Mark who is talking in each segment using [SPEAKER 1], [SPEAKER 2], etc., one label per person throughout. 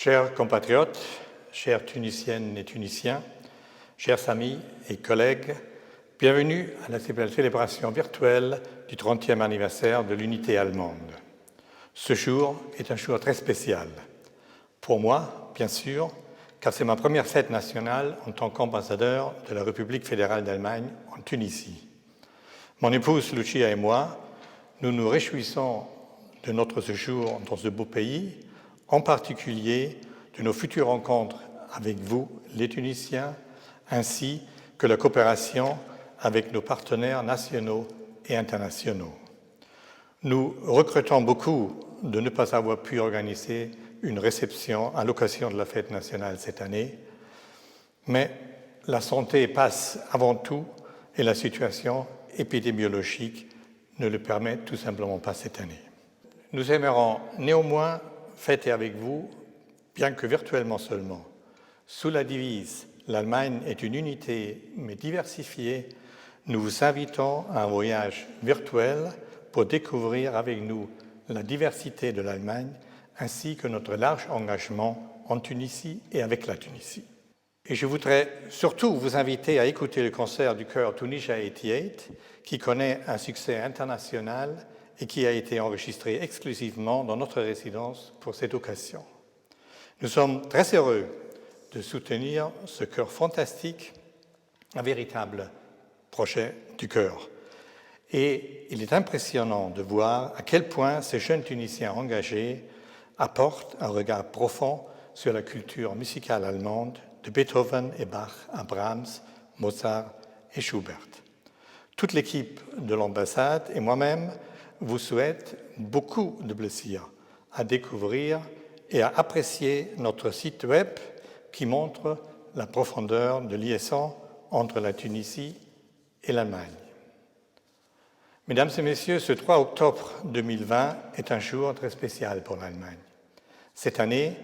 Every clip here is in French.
[SPEAKER 1] Chers compatriotes, chères Tunisiennes et Tunisiens, chers amis et collègues, bienvenue à la célébration virtuelle du 30e anniversaire de l'unité allemande. Ce jour est un jour très spécial. Pour moi, bien sûr, car c'est ma première fête nationale en tant qu'ambassadeur de la République fédérale d'Allemagne en Tunisie. Mon épouse Lucia et moi, nous nous réjouissons de notre séjour dans ce beau pays, en particulier de nos futures rencontres avec vous, les Tunisiens, ainsi que la coopération avec nos partenaires nationaux et internationaux. Nous regrettons beaucoup de ne pas avoir pu organiser une réception à l'occasion de la fête nationale cette année, mais la santé passe avant tout et la situation épidémiologique ne le permet tout simplement pas cette année. Nous aimerons néanmoins fêter avec vous, bien que virtuellement seulement, sous la devise « L'Allemagne est une unité mais diversifiée », nous vous invitons à un voyage virtuel pour découvrir avec nous la diversité de l'Allemagne ainsi que notre large engagement en Tunisie et avec la Tunisie. Et je voudrais surtout vous inviter à écouter le concert du chœur Tunisia 88 qui connaît un succès international et qui a été enregistré exclusivement dans notre résidence pour cette occasion. Nous sommes très heureux de soutenir ce chœur fantastique, un véritable projet du chœur. Et il est impressionnant de voir à quel point ces jeunes Tunisiens engagés apportent un regard profond sur la culture musicale allemande de Beethoven et Bach à Brahms, Mozart et Schubert. Toute l'équipe de l'ambassade et moi-même vous souhaitent beaucoup de plaisir à découvrir et à apprécier notre site web qui montre la profondeur de liaison entre la Tunisie et l'Allemagne. Mesdames et messieurs, ce 3 octobre 2020 est un jour très spécial pour l'Allemagne. Cette année,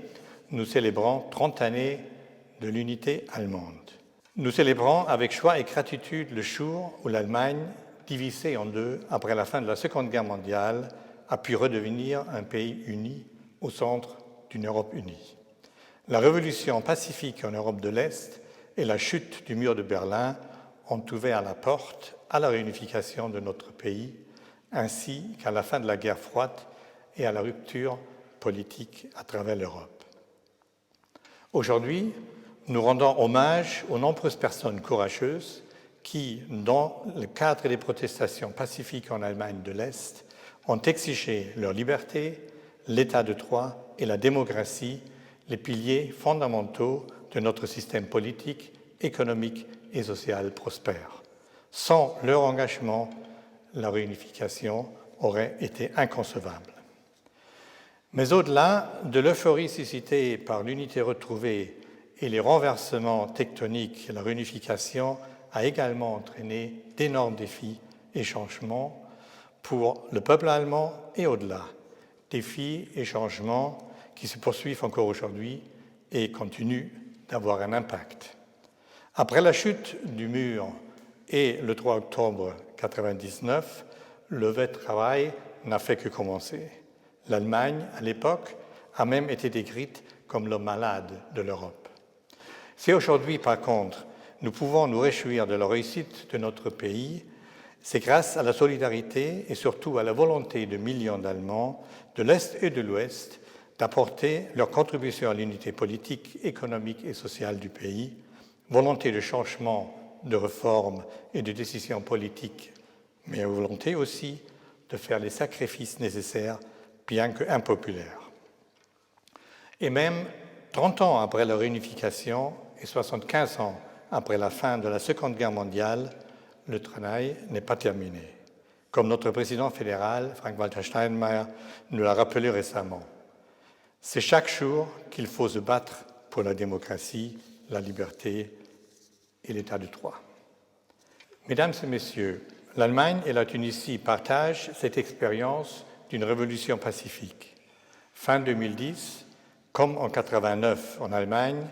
[SPEAKER 1] nous célébrons 30 années de l'unité allemande. Nous célébrons avec joie et gratitude le jour où l'Allemagne, divisée en deux après la fin de la Seconde Guerre mondiale, a pu redevenir un pays uni au centre d'une Europe unie. La révolution pacifique en Europe de l'Est et la chute du mur de Berlin ont ouvert la porte à la réunification de notre pays, ainsi qu'à la fin de la guerre froide et à la rupture politique à travers l'Europe. Aujourd'hui, nous rendons hommage aux nombreuses personnes courageuses qui, dans le cadre des protestations pacifiques en Allemagne de l'Est, ont exigé leur liberté, l'état de droit et la démocratie, les piliers fondamentaux de notre système politique, économique et social prospère. Sans leur engagement, la réunification aurait été inconcevable. Mais au-delà de l'euphorie suscitée par l'unité retrouvée et les renversements tectoniques, la réunification a également entraîné d'énormes défis et changements pour le peuple allemand et au-delà. Défis et changements qui se poursuivent encore aujourd'hui et continuent d'avoir un impact. Après la chute du mur et le 3 octobre 1999, le vrai travail n'a fait que commencer. L'Allemagne, à l'époque, a même été décrite comme le malade de l'Europe. Si aujourd'hui, par contre, nous pouvons nous réjouir de la réussite de notre pays, c'est grâce à la solidarité et surtout à la volonté de millions d'Allemands de l'Est et de l'Ouest d'apporter leur contribution à l'unité politique, économique et sociale du pays, volonté de changement, de réforme et de décisions politiques, mais volonté aussi de faire les sacrifices nécessaires, bien que impopulaires. Et même 30 ans après la réunification et 75 ans après la fin de la Seconde Guerre mondiale, le travail n'est pas terminé. Comme notre président fédéral, Frank-Walter Steinmeier, nous l'a rappelé récemment. C'est chaque jour qu'il faut se battre pour la démocratie, la liberté et l'état de droit. Mesdames et messieurs, l'Allemagne et la Tunisie partagent cette expérience d'une révolution pacifique. Fin 2010, comme en 1989 en Allemagne,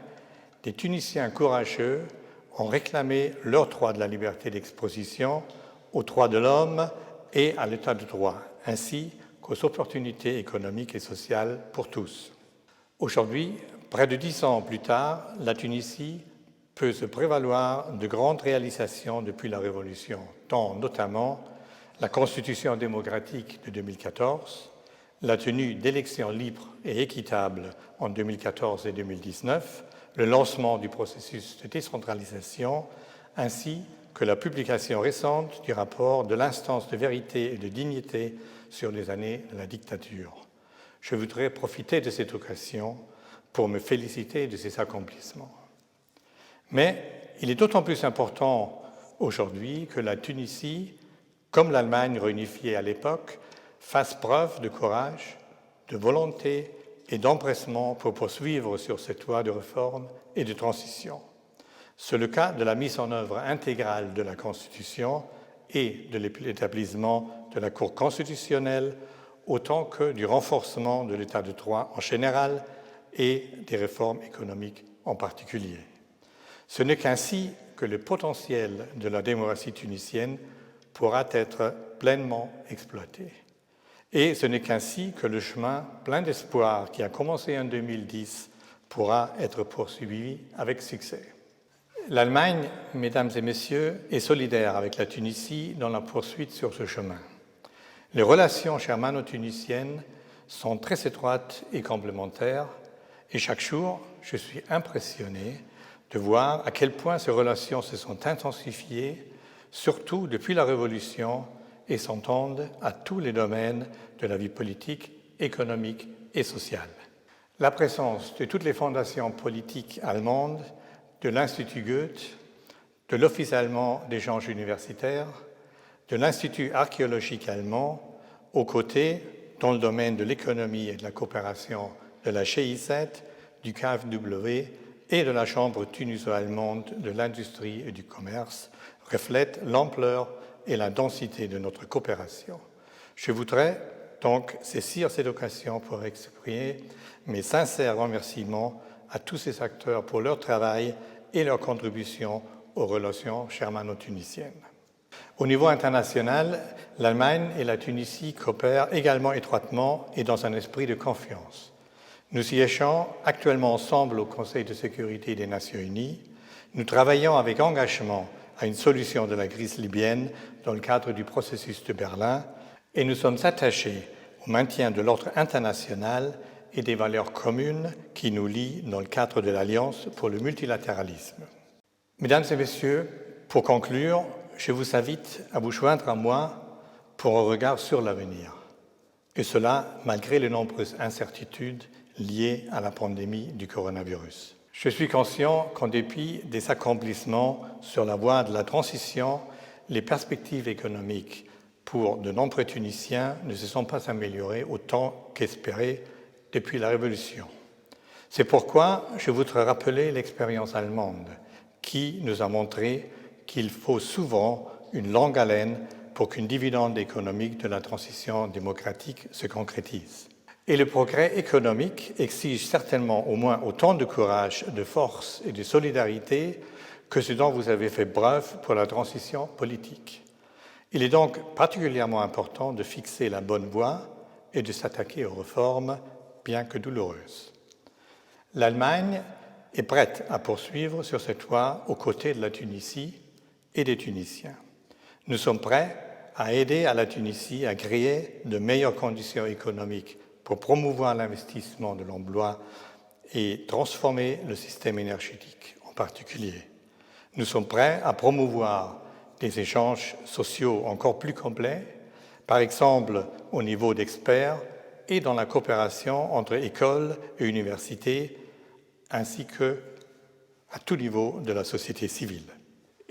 [SPEAKER 1] des Tunisiens courageux ont réclamé leur droit de la liberté d'exposition, aux droits de l'homme et à l'état de droit, ainsi qu'aux opportunités économiques et sociales pour tous. Aujourd'hui, près de 10 ans plus tard, la Tunisie peut se prévaloir de grandes réalisations depuis la Révolution, tant notamment la Constitution démocratique de 2014, la tenue d'élections libres et équitables en 2014 et 2019, le lancement du processus de décentralisation, ainsi que la publication récente du rapport de l'instance de vérité et de dignité sur les années de la dictature. Je voudrais profiter de cette occasion pour me féliciter de ces accomplissements. Mais il est d'autant plus important aujourd'hui que la Tunisie, comme l'Allemagne réunifiée à l'époque, fasse preuve de courage, de volonté et d'empressement pour poursuivre sur cette voie de réforme et de transition. C'est le cas de la mise en œuvre intégrale de la Constitution et de l'établissement de la Cour constitutionnelle, autant que du renforcement de l'État de droit en général et des réformes économiques en particulier. Ce n'est qu'ainsi que le potentiel de la démocratie tunisienne pourra être pleinement exploité. Et ce n'est qu'ainsi que le chemin plein d'espoir qui a commencé en 2010 pourra être poursuivi avec succès. L'Allemagne, mesdames et messieurs, est solidaire avec la Tunisie dans la poursuite sur ce chemin. Les relations germano-tunisiennes sont très étroites et complémentaires, et chaque jour, je suis impressionné de voir à quel point ces relations se sont intensifiées, surtout depuis la Révolution, et s'entendent à tous les domaines de la vie politique, économique et sociale. La présence de toutes les fondations politiques allemandes, de l'Institut Goethe, de l'Office allemand d'échanges universitaires, de l'Institut archéologique allemand, aux côtés, dans le domaine de l'économie et de la coopération, de la GIZ, du KfW et de la Chambre tuniso-allemande de l'industrie et du commerce, reflète l'ampleur et la densité de notre coopération. Je voudrais donc saisir cette occasion pour exprimer mes sincères remerciements à tous ces acteurs pour leur travail et leur contribution aux relations germano-tunisiennes. Au niveau international, l'Allemagne et la Tunisie coopèrent également étroitement et dans un esprit de confiance. Nous siégeons actuellement ensemble au Conseil de sécurité des Nations unies. Nous travaillons avec engagement à une solution de la crise libyenne dans le cadre du processus de Berlin et nous sommes attachés au maintien de l'ordre international et des valeurs communes qui nous lient dans le cadre de l'Alliance pour le multilatéralisme. Mesdames et messieurs, pour conclure, je vous invite à vous joindre à moi pour un regard sur l'avenir, et cela malgré les nombreuses incertitudes liées à la pandémie du coronavirus. Je suis conscient qu'en dépit des accomplissements sur la voie de la transition, les perspectives économiques pour de nombreux Tunisiens ne se sont pas améliorées autant qu'espéré depuis la Révolution. C'est pourquoi je voudrais rappeler l'expérience allemande qui nous a montré qu'il faut souvent une longue haleine pour qu'une dividende économique de la transition démocratique se concrétise. Et le progrès économique exige certainement au moins autant de courage, de force et de solidarité que ce dont vous avez fait preuve pour la transition politique. Il est donc particulièrement important de fixer la bonne voie et de s'attaquer aux réformes, bien que douloureuses. L'Allemagne est prête à poursuivre sur cette voie aux côtés de la Tunisie et des Tunisiens. Nous sommes prêts à aider à la Tunisie à créer de meilleures conditions économiques pour promouvoir l'investissement de l'emploi et transformer le système énergétique en particulier. Nous sommes prêts à promouvoir des échanges sociaux encore plus complets, par exemple au niveau d'experts et dans la coopération entre écoles et universités, ainsi qu'à tout niveau de la société civile.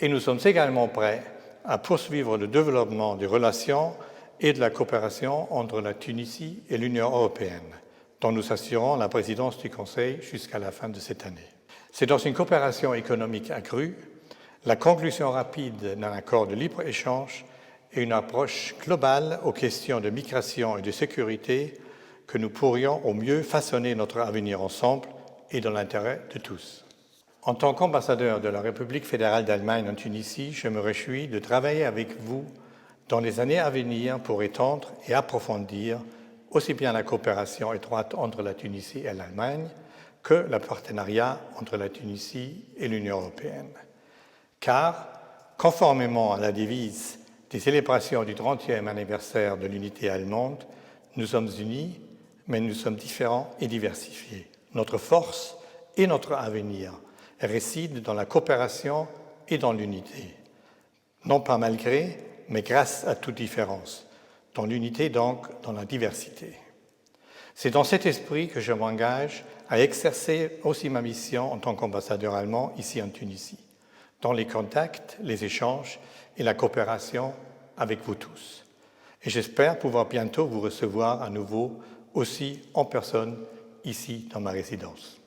[SPEAKER 1] Et nous sommes également prêts à poursuivre le développement des relations et de la coopération entre la Tunisie et l'Union européenne, dont nous assurons la présidence du Conseil jusqu'à la fin de cette année. C'est dans une coopération économique accrue, la conclusion rapide d'un accord de libre-échange et une approche globale aux questions de migration et de sécurité que nous pourrions au mieux façonner notre avenir ensemble et dans l'intérêt de tous. En tant qu'ambassadeur de la République fédérale d'Allemagne en Tunisie, je me réjouis de travailler avec vous dans les années à venir pour étendre et approfondir aussi bien la coopération étroite entre la Tunisie et l'Allemagne que le partenariat entre la Tunisie et l'Union européenne. Car, conformément à la devise des célébrations du 30e anniversaire de l'unité allemande, nous sommes unis, mais nous sommes différents et diversifiés. Notre force et notre avenir résident dans la coopération et dans l'unité. Non pas malgré, mais grâce à toute différence. Dans l'unité, donc, dans la diversité. C'est dans cet esprit que je m'engage à exercer aussi ma mission en tant qu'ambassadeur allemand ici en Tunisie, dans les contacts, les échanges et la coopération avec vous tous. Et j'espère pouvoir bientôt vous recevoir à nouveau aussi en personne ici dans ma résidence.